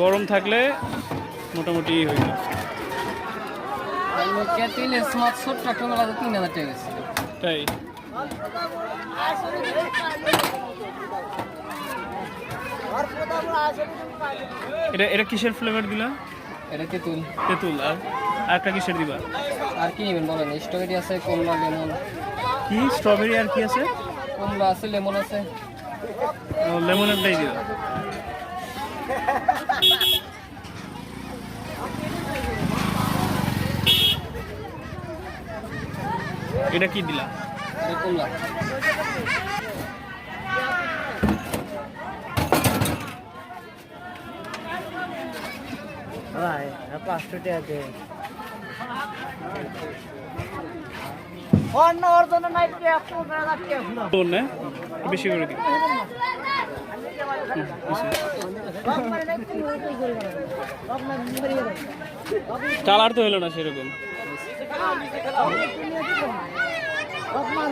গরম থাকলে মোটামুটি হইল। তাই এটা এটা কিসের ফ্লেভার দিলা? এটা তেঁতুল। তেঁতুল। আর একটা কিসের দিবা? আর কি নেবেন বলেন? স্ট্রবেরি আছে, কমলা, লেমন। কি স্ট্রবেরি আর কি আছে? কমলা আছে, লেমন আছে। লেমনেরটাই দিবা। এটা কি দিলা? এটা কমলা। ভাই 500 টাকা দে। অন্য অর্জন নাই কি আপনি রাখতে আপনার তোর না বেশি করে দিই। কালার তো হলো না সেরকম। আপনার